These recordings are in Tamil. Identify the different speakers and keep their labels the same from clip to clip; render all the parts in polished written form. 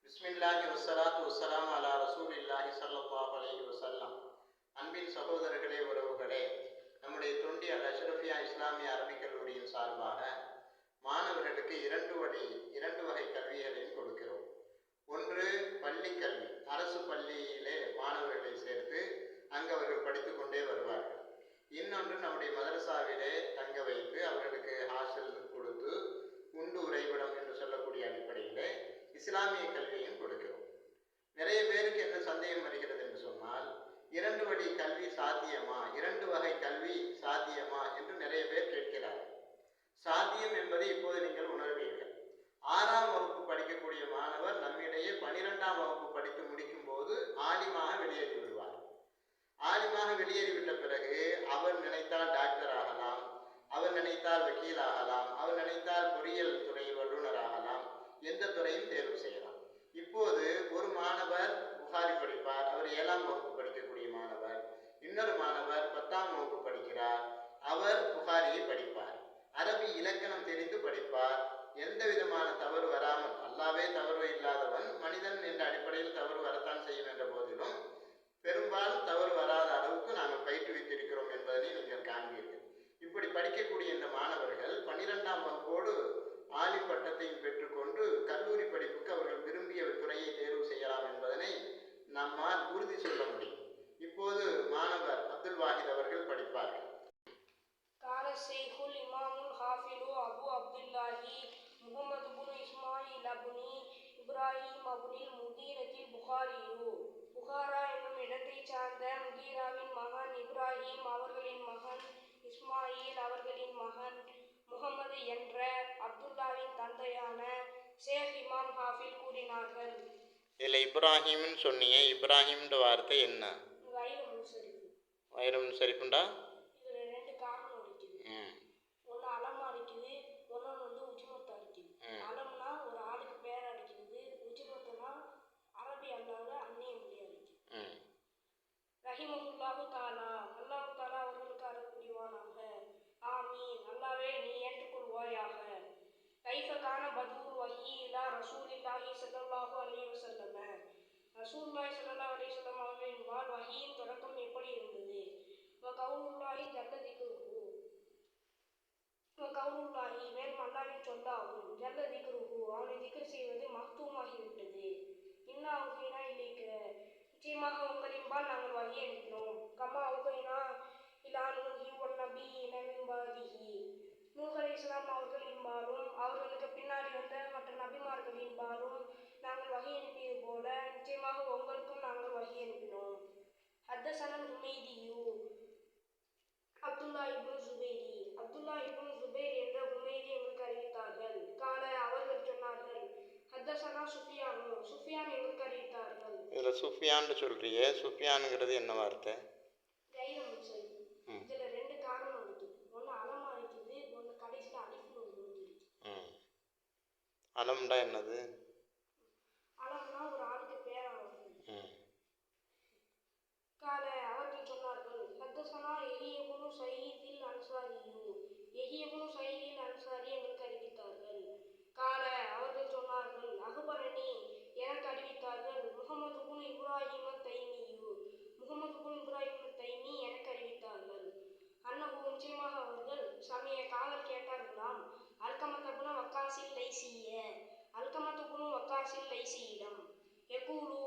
Speaker 1: பிஸ்மில்லாஹி வஸ்ஸலாத்து வஸ்ஸலாம் அலா ரசூலில்லாஹி ஸல்லல்லாஹு அலைஹி வஸல்லம். அன்பின் சகோதரர்களே, உறவுகளே, நம்முடைய தொண்டி அல் அஷ்ரஃபியா இஸ்லாமிய அரபிக் கல்லூரியின் சார்பாக மாணவர்களுக்கு இரண்டு வகை கல்விகளையும் கொடுக்கிறோம். ஒன்று பள்ளி கல்வி, அரசு பள்ளியிலே மாணவர்களை சேர்த்து அங்கு அவர்கள் படித்துக் கொண்டே வருவார்கள். இன்னொன்று நம்முடைய மதரசாவிலே தங்க வைத்து அவர்களுக்கு ஹாஸ்டல் கொடுத்து உண்டு உறைவிடம் என்று சொல்லக்கூடிய அடிப்படையிலே இஸ்லாமிய கல்வியும் கொடுக்கிறோம். நிறைய பேருக்கு என்ன சந்தேகம் வருகிறது என்று சொன்னால், இரண்டு வகை கல்வி சாத்தியமா என்று நிறைய பேர் கேட்கிறார்கள். சாத்தியம் என்பதை இப்போது நீங்கள் உணர்வீர்கள். 6ஆம் வகுப்பு படிக்கக்கூடிய மாணவர் நம்மிடையே 12ஆம் வகுப்பு படித்து முடிக்கும் போது ஆலிமாக வெளியேறி விடுவார். ஆலிமாக வெளியேறிவிட்ட பிறகு அவர் நினைத்தால் டாக்டர் ஆகலாம், அவர் நினைத்தால் வக்கீல் ஆகலாம், அவர் நினைத்தால் பொறியியல் துறையில் வல்லுநர் ஆகலாம், எந்த துறையும் தேர்வு செய்யலாம். இப்போது ஒரு மாணவர் புகாரி படிப்பார், அவர் 7ஆம் வகுப்பு படிக்கக்கூடிய மாணவர். இன்னொரு மாணவர் 10ஆம் வகுப்பு படிக்கிறார், அவர் புகாரியை படிப்பார். அரபி இலக்கணம் தெரிந்து படிப்பார். எந்த விதமான தவறு வராமல், அல்லாவே தவறு இல்லாதவன், மனிதன் என்ற அடிப்படையில் தவறு வரத்தான் செய்யும் என்ற போதிலும் பெரும்பாலும் தவறு வராத அளவுக்கு நாங்கள் பயிற்றுவித்திருக்கிறோம் என்பதனை நீங்கள் காண்பீர்கள். இப்படி படிக்கக்கூடிய இந்த மாணவர்கள் 12ஆம் வகுப்போடு ஆலி பட்டத்தையும் பெற்றுக்கொண்டு கல்லூரி படிப்புக்கு அவர்கள் விரும்பிய துறையை தேர்வு செய்யலாம் என்பதனை நம்மால் உறுதி சொல்ல முடியும். இப்போது மாணவர் அப்துல் வாஹித் அவர்கள் படிப்பார்கள்.
Speaker 2: அபு அப்துல்லாஹி முஹம்மது இப்னு இஸ்மாயில் இப்னு இப்ராஹிம் இப்னுல் முகீரத்தில் புகாரியு. புகாரா என்னும் இடத்தைச் சார்ந்த முகீராவின் மகன் இப்ராஹிம் அவர்களின் மகன் இஸ்மாயில் அவர்களின் மகன் முகமது என்ற அப்துல்லாவின் தந்தையான ஷேக் இமாம் ஹாஃபில் கூறினார்கள்.
Speaker 1: இதில் இப்ராஹிம்னு சொன்னீங்க, இப்ராஹிம்ன்ற வார்த்தை என்ன? வைரம் சரிப்புண்டா?
Speaker 2: இதுல 2 காரணம் இருக்குது. ஒன்று அலமா இருக்குது, ஒன்று உஜ்மத்தா இருக்குது. அலம்னா ஒரு ஆளுக்கு பேரா இருக்குது, உஜ்மத்துனா அரபி அல்லாத அந்நிய மொழியா இருக்குது. ரஹிமஹுல்லாஹு தஆலா, அல்லாஹ் தஆலா அவர்களுக்கு அருள் புரிவானாக. ஆமீன். அல்லாஹ்வே நீ ஏற்றுக்கொள்வாயாக. கைஃப கான பதுல் வஹி இலா ரசூலில்லாஹி ஸல்லல்லாஹு அலைஹி வஸல்லம். ரசூலுல்லாஹி ஸல்லல்லாஹு அலைஹி வஸல்லம் அவர்களின் பால் வஹியின் தொடக்கம் எப்படி இருந்தது? வகவுலுல்லாஹி ஜல்ல திக்ருஹு. வகவுலுல்லாஹி மேலும் அல்லாஹ்வின் சொல்லாகும். ஜல்ல திக்ருஹு அவனை திக்ர் செய்வது மக்தூமாகிவிட்டது. இன்னா உஹைனா இலைக்க நிச்சயமாக உங்களின் பால் நாங்கள் வஹி அனுப்பினோம். கமா உஹைனா இலா நூஹி வன் நபிய்யின மின் பஅதிஹி. நூஹ் அலைஹிஸ்ஸலாம் அவர்களின் பாலும் அவர்களுக்கு பின்னாடி வந்த மற்ற நபிமார்களின் பாலும் நாங்கள் வஹி அனுப்பியது போல நிச்சயமாக உங்களுக்கும் நாங்கள் வஹி அனுப்பினோம். ஹத்தஸனல் ஹுமைதியு அப்துல்லாஹ் இப்னு ஜுபைரி. அப்துல்லாஹ் இப்னு ஜுபைர் என்ற ஹுமைதி எங்களுக்கு அறிவித்தார்கள். கால அவர்கள் சொன்னார்கள். ஹத்தஸனா சுஃபியானு, சுஃபியான் எங்களுக்கு அறிவித்தார்கள்.
Speaker 1: இதில் சுஃபியான்னு சொல்றியே, சுஃபியானுங்கிறது என்ன வார்த்தை?
Speaker 2: கைரம் சரி. இதுல 2 காரணம் இருக்குது. ஒன்று அலமா இருக்குது, ஒன்று கடைசியில் அலிஃப்னு ஒன்று இருக்கு.
Speaker 1: அலம்டா என்னது?
Speaker 2: அலம்னா ஒரு ஆளுக்கு பேரா வருது. கால அவர்கள் சொன்னார்கள். ஹத்தஸனா யஹ்யா இப்னு ஸயீதில் அன்சாரியு, யஹ்யா இப்னு ஸயீதில் அன்சாரி எங்களுக்கு அறிவித்தார்கள். கால அவர்கள் சொன்னார்கள். அஹ்பரனி எனக்கு அறிவித்தார்கள். முஹம்மது இப்னு இப்ராஹிம் தைமியு, முஹம்மது இப்னு இப்ராஹிம் தைமி எனக்கு அறிவித்தார்கள். அன்னஹு நிச்சயமாக அவர்கள் சமய காதல் கேட்டார்களாம். அல்கமத் இப்னு வக்காஸில் லைஸிய, அல்கமத் இப்னு வக்காஸில் லைஸியிடம். யகூலு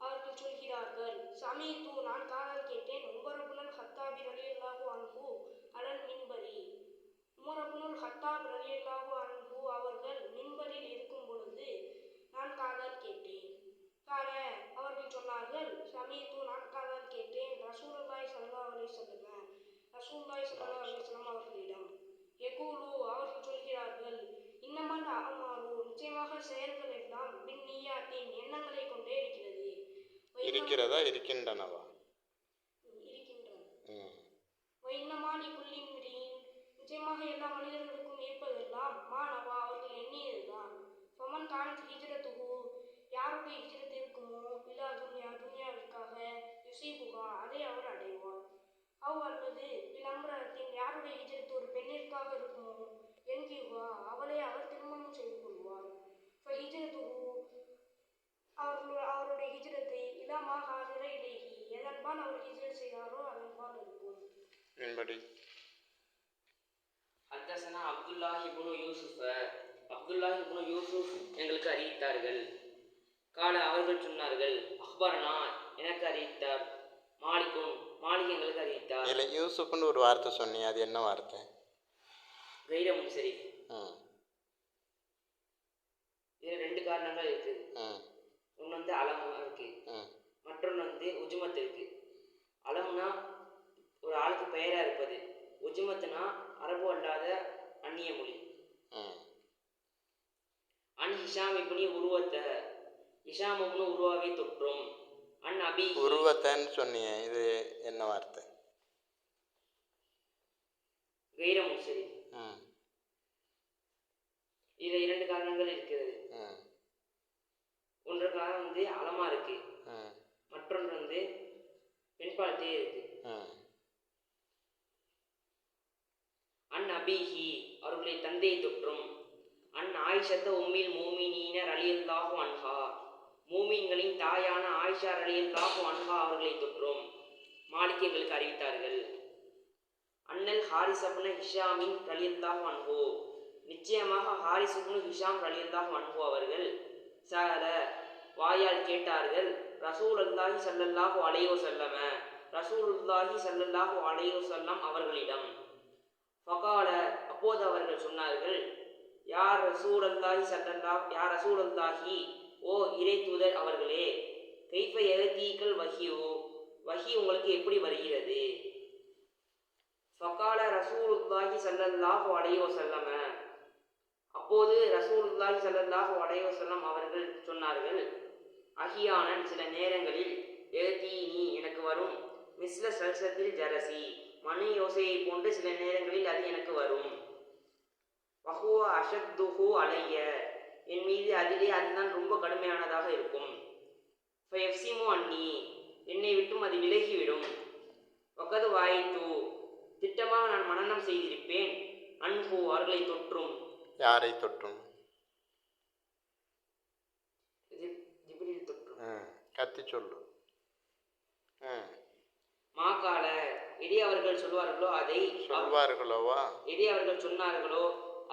Speaker 2: அவர்கள் சொல்கிறார்கள். சமீது நான் காதல் கேட்டேன். உமர் இப்னுல் ஹத்தாப் ரலியல்லாஹு அன்ஹு அலல் மின்பரி, உமர் இப்னுல் ஹத்தாப் ரலியல்லாஹு அன்ஹு அவர்கள் மின்பரில் இருக்கும் பொழுது நான் காதல் கேட்டேன். கால அவர்கள் சொன்னார்கள். சமீது நான் காதல் கேட்டேன். ரசூலுல்லாஹி ஸல்லல்லாஹு அலைஹி வஸல்லம், ரசூலுல்லாஹி ஸல்லல்லாஹு அலைஹி வஸல்லம் அவர்களிடம். யகூலு அவர்கள் சொல்கிறார்கள். இன்னமல் அஅமாலு நிச்சயமாக செயல்கள் எல்லாம் பின் நிய்யாத்தின் எண்ணங்களை கொண்டே இருக்கிறது.
Speaker 1: இருக்கிறதா இருக்கின்றனவா?
Speaker 2: இருக்கின்றன. வைன்னமாலி குல்லி இம்ரியின் நிச்சயமாக எல்லா மனிதர்களுக்கும் இருப்பதெல்லாம் மானவா அவர்கள் எண்ணியதுதான். ஃபமன் கானத் ஹிஜ்ரத்துஹு யாருடைய ஹிஜ்ரத் இருக்குமோ, இலா துன்யா துன்யாவிற்காக, யுஸீபுஹா அதை அவர் அடைவார். அவ் அல்லது இலம்ரத்தின் யாருடைய ஹிஜ்ரத் ஒரு பெண்ணிற்காக இருக்குமோ, என்கிஹா அவளை அவர் திருமணம் செய்து கொள்வார். ஃபஹிஜ்ரத்துஹு
Speaker 1: படி.
Speaker 3: ஹத்தஸனா அப்துல்லாஹ் இப்னு யூசுஃப் எங்களுக்கு அறிவித்தார்கள். கால அவர்கள் சொன்னார்கள், அக்பரனா எனக்கு அறிவித்தார். மாலிக் எங்களுக்கு அறிவித்தார்.
Speaker 1: இல்லை, யூசுஃப்னு ஒரு வார்த்தை சொன்னீங்க, அது என்ன வார்த்தை?
Speaker 3: கைர முன்சரிஃப். இதில் 2 காரணங்கள் இருக்குது. ஒன்று வந்து அலம் இருக்கு, மற்றொன்று வந்து உஜுமத் இருக்கு. அலம்னா ஒரு ஆளுக்கு பெயராக இருப்பது, உஜுமத்துனா அரபு அல்லாத அந்நிய மொழி. அன் ஹிஷாம் இப்னி உருவத்தை, ஹிஷாம் இப்னு உருவாவை தொற்றும். அன் அபி
Speaker 1: உருவத்தைன்னு சொன்னீங்க, இது என்ன வார்த்தை?
Speaker 3: கைர முன்சரிஃப். இதில் 2 காரணங்கள் இருக்கிறது. ஒன்று காரணம் வந்து அலமா இருக்கு, மற்றொன்று வந்து பெண்பாலத்தே இருக்கு. அன் அபிஹி அவர்களை தந்தையை தொற்றும். அன் ஆயிஷத்த உம்மில் மூமினீன ரலியல்லாஹு அன்ஹா மூமீன்களின் தாயான ஆயிஷா ரலியல்லாஹு அன்ஹா அவர்களை தொற்றும். மாலிக் எங்களுக்கு அறிவித்தார்கள். அன்னல் ஹாரிஸ் இப்னு ஹிஷாமின் ரலியல்லாஹு அன்ஹு நிச்சயமாக ஹாரிஸ் இப்னு ஹிஷாம் ரலியல்லாஹு அன்ஹு அவர்கள் சஅல வாயால் கேட்டார்கள் ரசூலுல்லாஹி ஸல்லல்லாஹு அலைஹி வஸல்லம் ரசூலுல்லாஹி ஸல்லல்லாஹு அலைஹி வஸல்லம் அவர்களிடம். ஃபகால அப்போது அவர்கள் சொன்னார்கள், யா ரசூலுல்லாஹி ஓ இறை தூதர் அவர்களே, கைஃப யதீகல் வஹி உங்களுக்கு எப்படி வருகிறது? ஃபகால ரசூலுல்லாஹி ஸல்லல்லாஹு அலைஹி வஸல்லம் அப்போது ரசூலுல்லாஹி ஸல்லல்லாஹு அலைஹி வஸல்லம் அவர்கள் சொன்னார்கள், அஹியானன் சில நேரங்களில் யதீனி எனக்கு வரும், மிஸ்ல சல்சத்தில் ஜரசி மணி யோசையை போன்று சில நேரங்களில் அது எனக்கு வரும். வஹுவ அஷத்துஹு அலைய என் மீது அதிலே அதுதான் ரொம்ப கடுமையானதாக இருக்கும். ஃபயஃப்சிமு அன்னி என்னை விட்டும் அது விலகிவிடும். வகது வாய்த்து திட்டமாக நான் மனனம் செய்திருப்பேன். அன்ஹு அவர்களை தொற்றும்.
Speaker 1: யாரை தொற்றும்?
Speaker 3: ஜிப்ரீல் தொற்றும்.
Speaker 1: கத்தி சொல்லு.
Speaker 3: மாகால எதை அவர்கள் சொல்வார்களோ அதை எதை அவர்கள் சொன்னார்களோ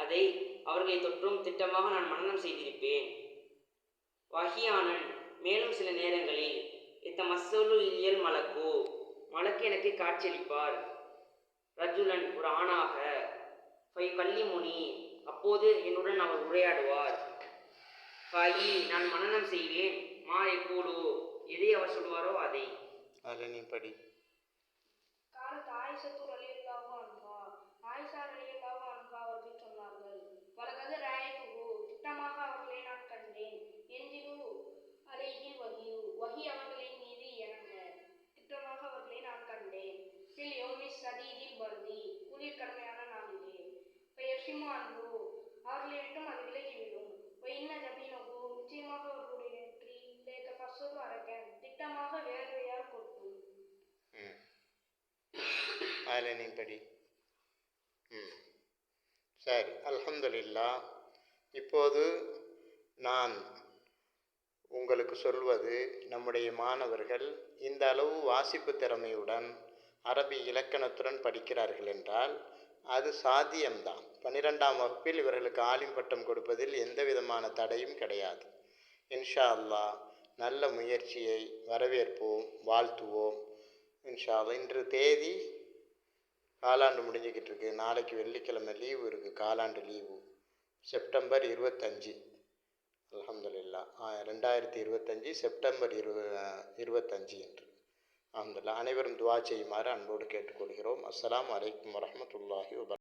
Speaker 3: அதை அவர்களை தொற்றும் திட்டமாக நான் மனனம் செய்திருப்பேன். வஹியானன் மேலும் சில நேரங்களில் இத்த மஸ்ஸலு இயல் மலக்கு எனக்கு காட்சியளிப்பார். ரஜுலன் ஒரு ஆணாக, ஃபை கல்லிமுனி அப்போது என்னுடன் அவர் உரையாடுவார். ஃபயி நான் மனனம் செய்வேன். மா எப்போது எதை அவர் சொல்வாரோ அதை.
Speaker 1: அதில் நீ படி.
Speaker 2: காலத் ஆயிஷத்து ரலியல்லாஹு அன்ஹா ஆயிஷா ரலியல்லாஹு அன்ஹா அவர்கள் சொன்னார்கள், வலகது ராயத்துஹு திட்டமாக அவர்களை நான் கண்டேன். என்ஜிலு அலைஹில் வஹி அவர்களின் மீது இறங்க திட்டமாக அவர்களை நான் கண்டேன். ஃபில் யௌமி ஸதீதில் பர்தி குளிர் கடுமையான நாளிலே. ஃபயர்ஷிமு அன்ஹு அவர்களை விட்டும் அது விலகிவிடும். இன்ன ஜபீனஹு நிச்சயமாக அவர்களுடைய நெற்றி லேக ஃபஸ்ஸது அரக்கன் திட்டமாக வேர்வையால் கொட்டும்.
Speaker 1: அதில் நீ படி. சரி, அல்ஹம்துலில்லாஹ். இப்போது நான் உங்களுக்கு சொல்வது, நம்முடைய மாணவர்கள் இந்த அளவு வாசிப்பு திறமையுடன் அரபி இலக்கணத்துடன் படிக்கிறார்கள் என்றால் அது சாத்தியம்தான். 12ஆம் வகுப்பில் இவர்களுக்கு ஆலிம் பட்டம் கொடுப்பதில் எந்த விதமான தடையும் கிடையாது. இன்ஷா அல்லாஹ் நல்ல முயற்சியை வரவேற்போம், வாழ்த்துவோம். இன்ஷா அல்லாஹ். இன்று தேதி காலாண்டு முடிஞ்சிக்கிட்டு இருக்கு. நாளைக்கு வெள்ளிக்கிழமை லீவு இருக்குது, காலாண்டு லீவு. செப்டம்பர் 25 அல்ஹம்துலில்லாஹ் 2025 செப்டம்பர் 25 என்று. அல்ஹம்துலில்லாஹ். அனைவரும் துஆ செய்யுமாறு அன்போடு கேட்டுக்கொள்கிறோம். அஸ்ஸலாமு அலைக்கும் வரஹ்மத்துல்லாஹி வபரகாத்துஹு.